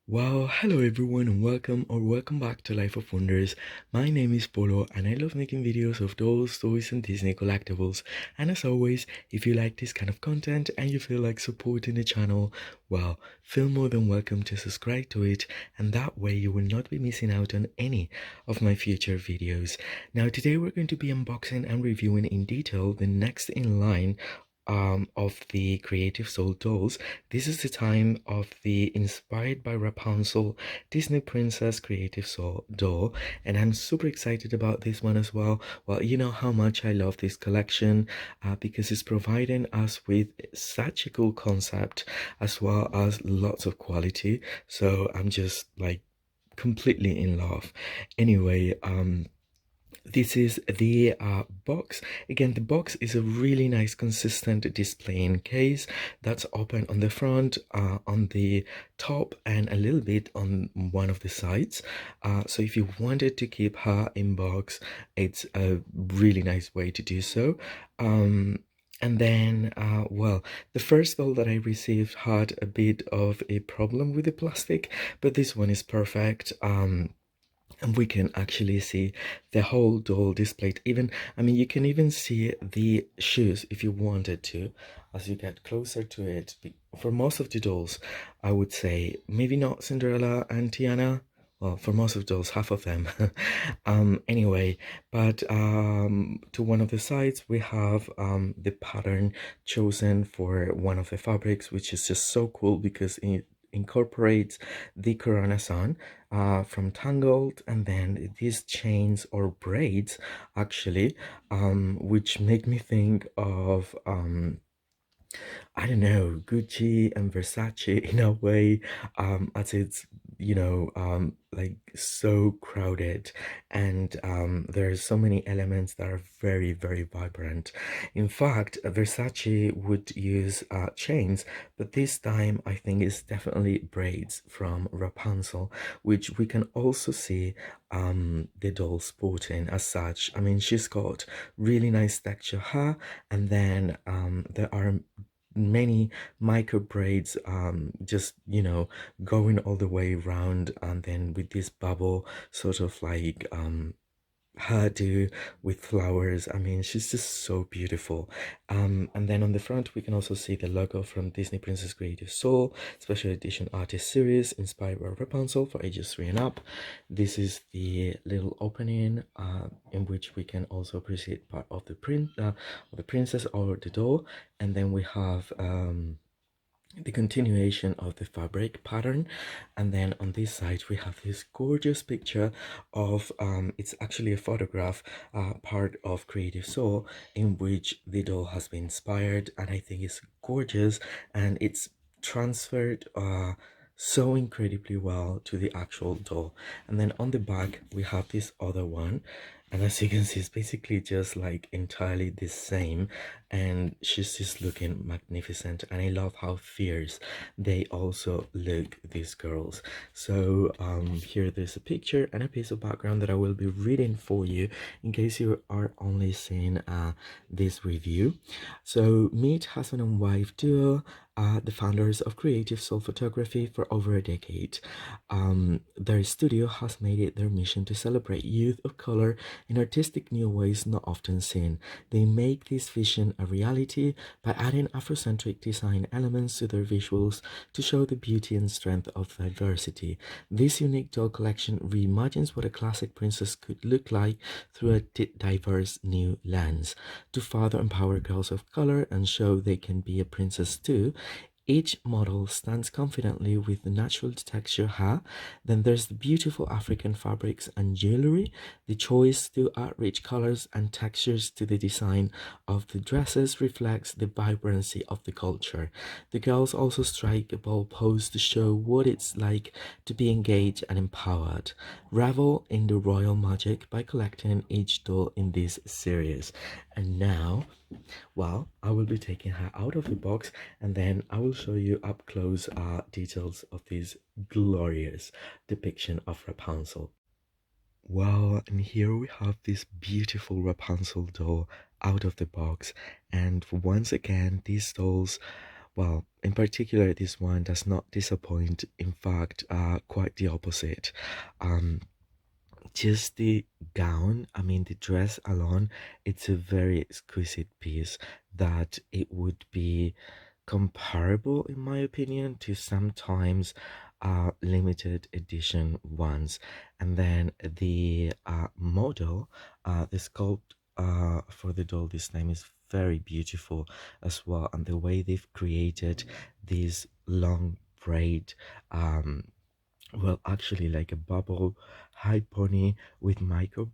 Wow, hello everyone and welcome back to Life of Wonders. My name is Polo and I love making videos of dolls, toys and Disney collectibles. And as always, if you like this kind of content and you feel like supporting the channel, well, feel more than welcome to subscribe to it, and that way you will not be missing out on any of my future videos. Now today we're going to be unboxing and reviewing in detail the next in line of the Creative Soul dolls. This is the time of the inspired by Rapunzel Disney Princess Creative Soul doll, and I'm super excited about this one as well. Well, you know how much I love this collection because it's providing us with such a cool concept as well as lots of quality. So I'm just like completely in love. Anyway, this is the box. Again, the box is a really nice consistent displaying case that's open on the front, on the top, and a little bit on one of the sides. So if you wanted to keep her in box, it's a really nice way to do so. And then, well, the first doll that I received had a bit of a problem with the plastic, but this one is perfect. And we can actually see the whole doll displayed. Even, I mean, you can even see the shoes if you wanted to as you get closer to it. For most of the dolls, I would say maybe not Cinderella and Tiana. Well, for most of those, half of them. Anyway, but to one of the sides we have the pattern chosen for one of the fabrics, which is just so cool because it incorporates the Corona Sun from Tangled, and then these chains or braids actually, which make me think of I don't know, Gucci and Versace in a way, as it's, like so crowded, and there's so many elements that are very, very vibrant. In fact, Versace would use chains, but this time I think it's definitely braids from Rapunzel, which we can also see the doll sporting as such. I mean, she's got really nice texture hair, and then there are many micro braids just going all the way around, and then with this bubble sort of like hairdo with flowers. I mean, she's just so beautiful. And then on the front we can also see the logo from Disney Princess Creative Soul Special Edition Artist Series inspired by Rapunzel for ages 3 and up. This is the little opening in which we can also appreciate part of the print of the princess or the doll. And then we have the continuation of the fabric pattern, and then on this side we have this gorgeous picture of it's actually a photograph, part of Creative Soul, in which the doll has been inspired, and I think it's gorgeous, and it's transferred so incredibly well to the actual doll. And then on the back we have this other one, and as you can see it's basically just like entirely the same, and she's just looking magnificent, and I love how fierce they also look, these girls. So here there's a picture and a piece of background that I will be reading for you in case you are only seeing this review. So meet husband and wife duo, the founders of Creative Soul Photography for over a decade. Their studio has made it their mission to celebrate youth of color in artistic new ways not often seen. They make this vision a reality by adding Afrocentric design elements to their visuals to show the beauty and strength of diversity. This unique doll collection reimagines what a classic princess could look like through a diverse new lens. To further empower girls of color and show they can be a princess too, each model stands confidently with the natural texture hair. Then there's the beautiful African fabrics and jewelry. The choice to add rich colors and textures to the design of the dresses reflects the vibrancy of the culture. The girls also strike a bold pose to show what it's like to be engaged and empowered. Revel in the royal magic by collecting each doll in this series. And now, well, I will be taking her out of the box, and then I will show you up close details of this glorious depiction of Rapunzel. Well, and here we have this beautiful Rapunzel doll out of the box, and once again these dolls, Well, in particular, this one does not disappoint. In fact, quite the opposite. Um, just the gown, I mean, the dress alone, it's a very exquisite piece that it would be comparable, in my opinion, to sometimes limited edition ones. And then the model, the sculpt for the doll this time is very beautiful as well. And the way they've created these long braid, well, actually like a bubble high pony with micro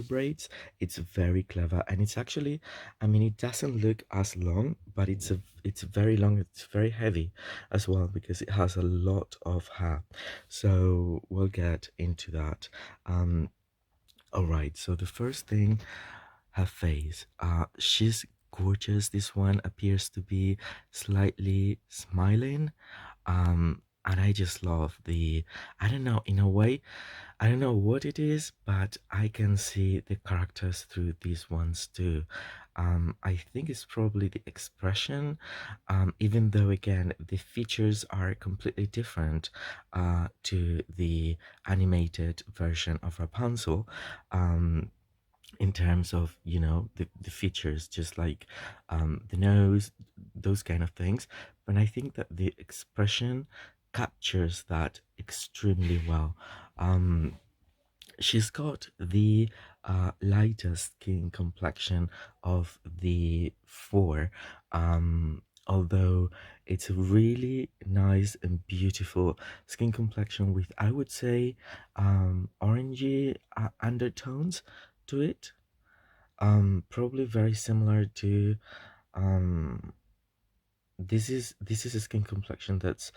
braids. It's very clever, and it's actually, I mean, it doesn't look as long, but it's very long. It's very heavy as well because it has a lot of hair. So we'll get into that. All right, so the first thing, her face. She's gorgeous. This one appears to be slightly smiling. And I just love the, I don't know, in a way, I don't know what it is, but I can see the characters through these ones too. I think it's probably the expression, even though again the features are completely different to the animated version of Rapunzel. In terms of, you know, the features, just like the nose, those kind of things, but I think that the expression captures that extremely well. She's got the lighter skin complexion of the four, although it's a really nice and beautiful skin complexion with, I would say, orangey undertones to it. Probably very similar to, um this is a skin complexion that's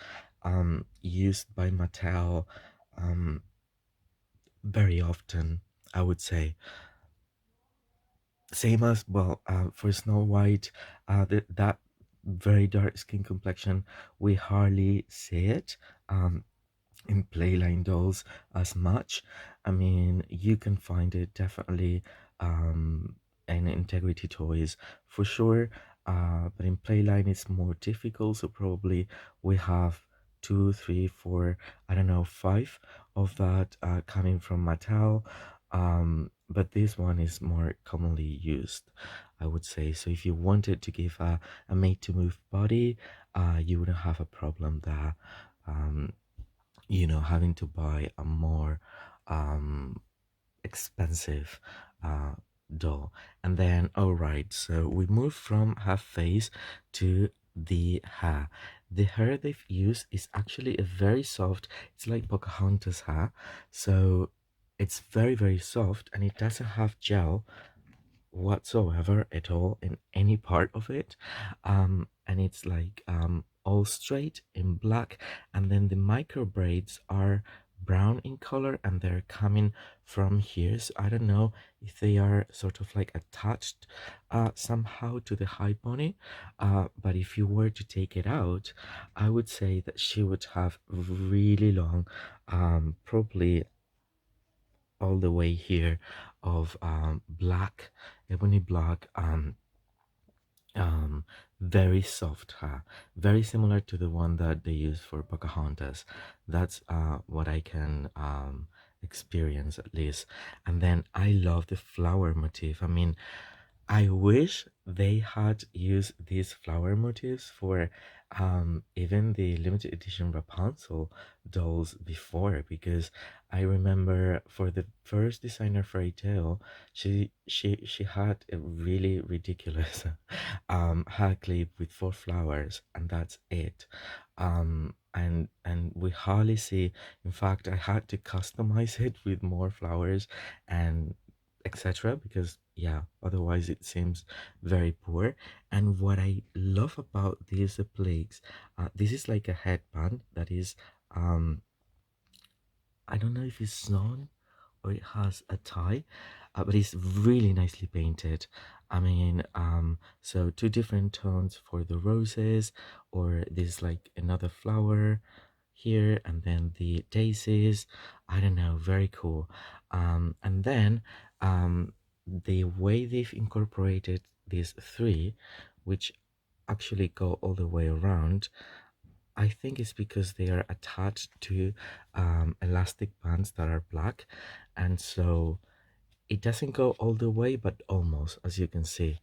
used by Mattel um very often, I would say. Same as, well, for Snow White, that very dark skin complexion, we hardly see it in Playline dolls as much. I mean, you can find it definitely in Integrity Toys for sure, but in Playline it's more difficult. So probably we have two, three, four, I don't know, five of that coming from Mattel. But this one is more commonly used, I would say. So if you wanted to give a made to move body, you wouldn't have a problem there. Um, you know, having to buy a more expensive uh, doll. And then, all right, so we move from her face to the hair. The hair they've used is actually a very soft, it's like Pocahontas hair. So it's very, very soft, and it doesn't have gel whatsoever at all in any part of it. And it's like all straight in black, and then the micro braids are brown in color, and they're coming from here. So I don't know if they are sort of like attached somehow to the high pony, but if you were to take it out, I would say that she would have really long, probably all the way here, of black, ebony black, um, very soft hair, very similar to the one that they use for Pocahontas. That's what I can experience at least. And then I love the flower motif. I mean, I wish they had used these flower motifs for even the limited edition Rapunzel dolls before, because I remember for the first designer fairy tale, she had a really ridiculous hair clip with four flowers, and that's it. And we hardly see. In fact, I had to customize it with more flowers and etc., because yeah, otherwise it seems very poor. And what I love about these plagues, this is like a headband that is, um I don't know if it's sewn or it has a tie, but it's really nicely painted. I mean, so two different tones for the roses, or there's like another flower here, and then the daisies. I don't know, very cool. And then the way they've incorporated these three, which actually go all the way around. I think it's because they are attached to elastic bands that are black, and so it doesn't go all the way, but almost, as you can see.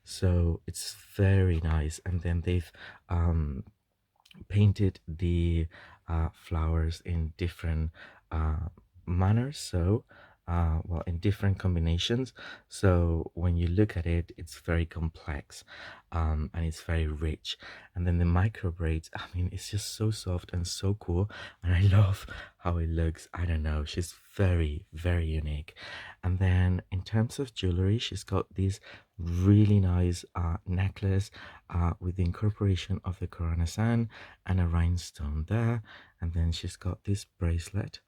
So it's very nice. And then they've painted the flowers in different uh, manners, so well, in different combinations. So when you look at it, it's very complex, and it's very rich. And then the micro braids, I mean, it's just so soft and so cool, and I love how it looks. I don't know, she's very, very unique. And then in terms of jewelry, she's got this really nice necklace with the incorporation of the coronation and a rhinestone there. And then she's got this bracelet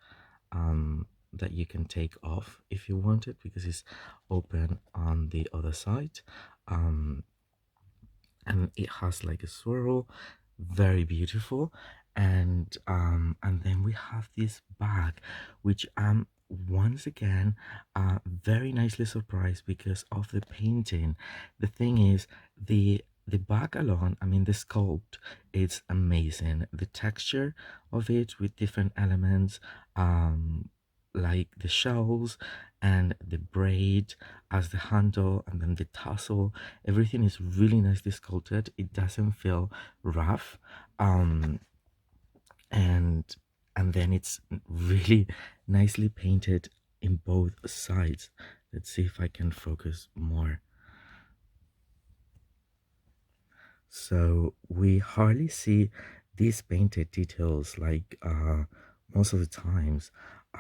that you can take off if you want it, because it's open on the other side. um, and it has like a swirl, very beautiful. And then we have this bag, which once again very nicely surprised because of the painting. The thing is, the bag alone, I mean, the sculpt, it's amazing. The texture of it with different elements, like the shells and the braid as the handle, and then the tassel, everything is really nicely sculpted. It doesn't feel rough. um and and then it's really nicely painted in both sides. Let's see if I can focus more. So we hardly see these painted details like most of the times.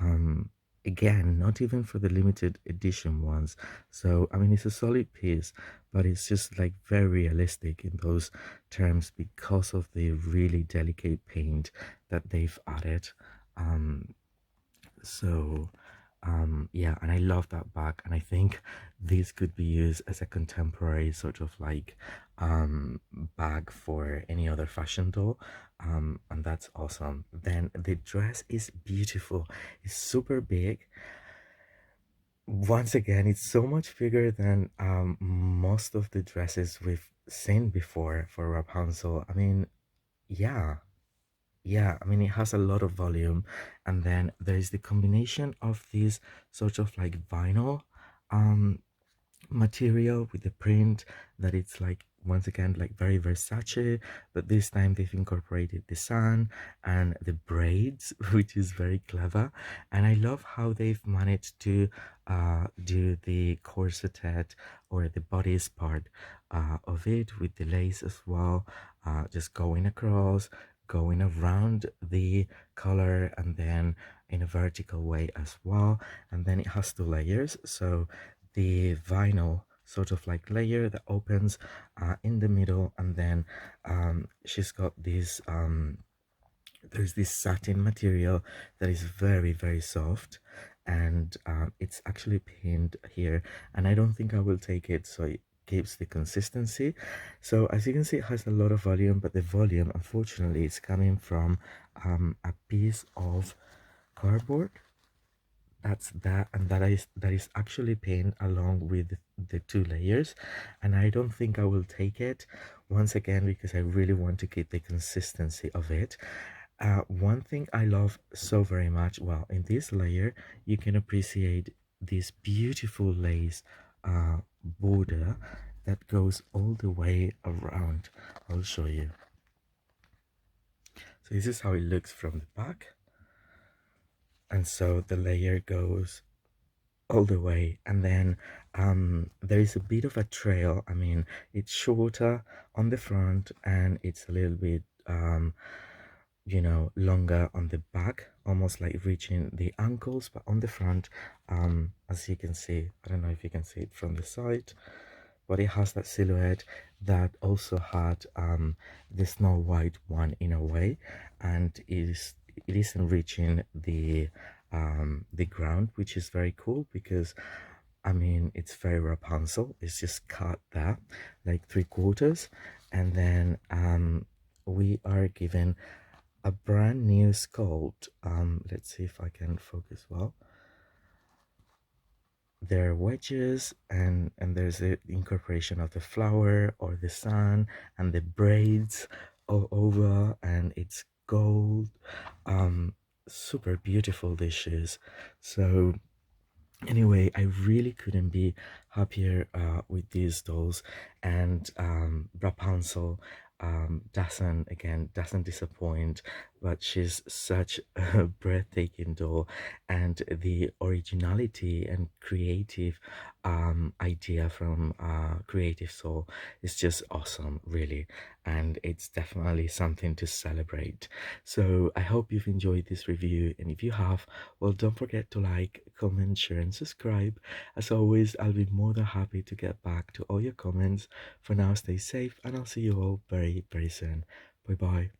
Um, Again, not even for the limited edition ones. So I mean, it's a solid piece, but it's just like very realistic in those terms because of the really delicate paint that they've added. Um, so yeah, and I love that bag, and I think this could be used as a contemporary sort of like bag for any other fashion doll. And that's awesome. Then the dress is beautiful. It's super big. Once again, it's so much bigger than most of the dresses we've seen before for Rapunzel. I mean, yeah. Yeah, I mean, it has a lot of volume. And then there is the combination of these sort of like vinyl um material with the print, that it's like, once again, like very Versace, but this time they've incorporated the sun and the braids, which is very clever. And I love how they've managed to do the corsetet or the bodice part of it with the lace as well, just going across, going around the color, and then in a vertical way as well. And then it has two layers, so the vinyl sort of like layer that opens in the middle, and then she's got this there's this satin material that is very, very soft, and it's actually pinned here, and I don't think I will take it, so it keeps the consistency. So as you can see, it has a lot of volume, but the volume, unfortunately, is coming from a piece of cardboard. That's that, and that is actually pinned along with the two layers, and I don't think I will take it, once again, because I really want to keep the consistency of it. One thing I love so very much, well, in this layer you can appreciate this beautiful lace border that goes all the way around. I'll show you. So this is how it looks from the back, and so the layer goes all the way, and then there is a bit of a trail. I mean, it's shorter on the front and it's a little bit you know, longer on the back, almost like reaching the ankles, but on the front, as you can see, I don't know if you can see it from the side, but it has that silhouette that also had the Snow White one in a way, and it isn't reaching the ground, which is very cool because I mean, it's very Rapunzel. It's just cut there like 3/4, and then we are given a brand new sculpt. Let's see if I can focus well. there are wedges, and there's the incorporation of the flower or the sun and the braids all over, and it's gold. um Super beautiful dishes. So anyway, I really couldn't be happier with these dolls. And Rapunzel doesn't disappoint, but she's such a breathtaking doll. And the originality and creative idea from Creative Soul is just awesome, really. And it's definitely something to celebrate. So I hope you've enjoyed this review, and if you have, well, don't forget to like, comment, share, and subscribe. As always, I'll be more than happy to get back to all your comments. For now, stay safe, and I'll see you all very, very soon. Bye bye.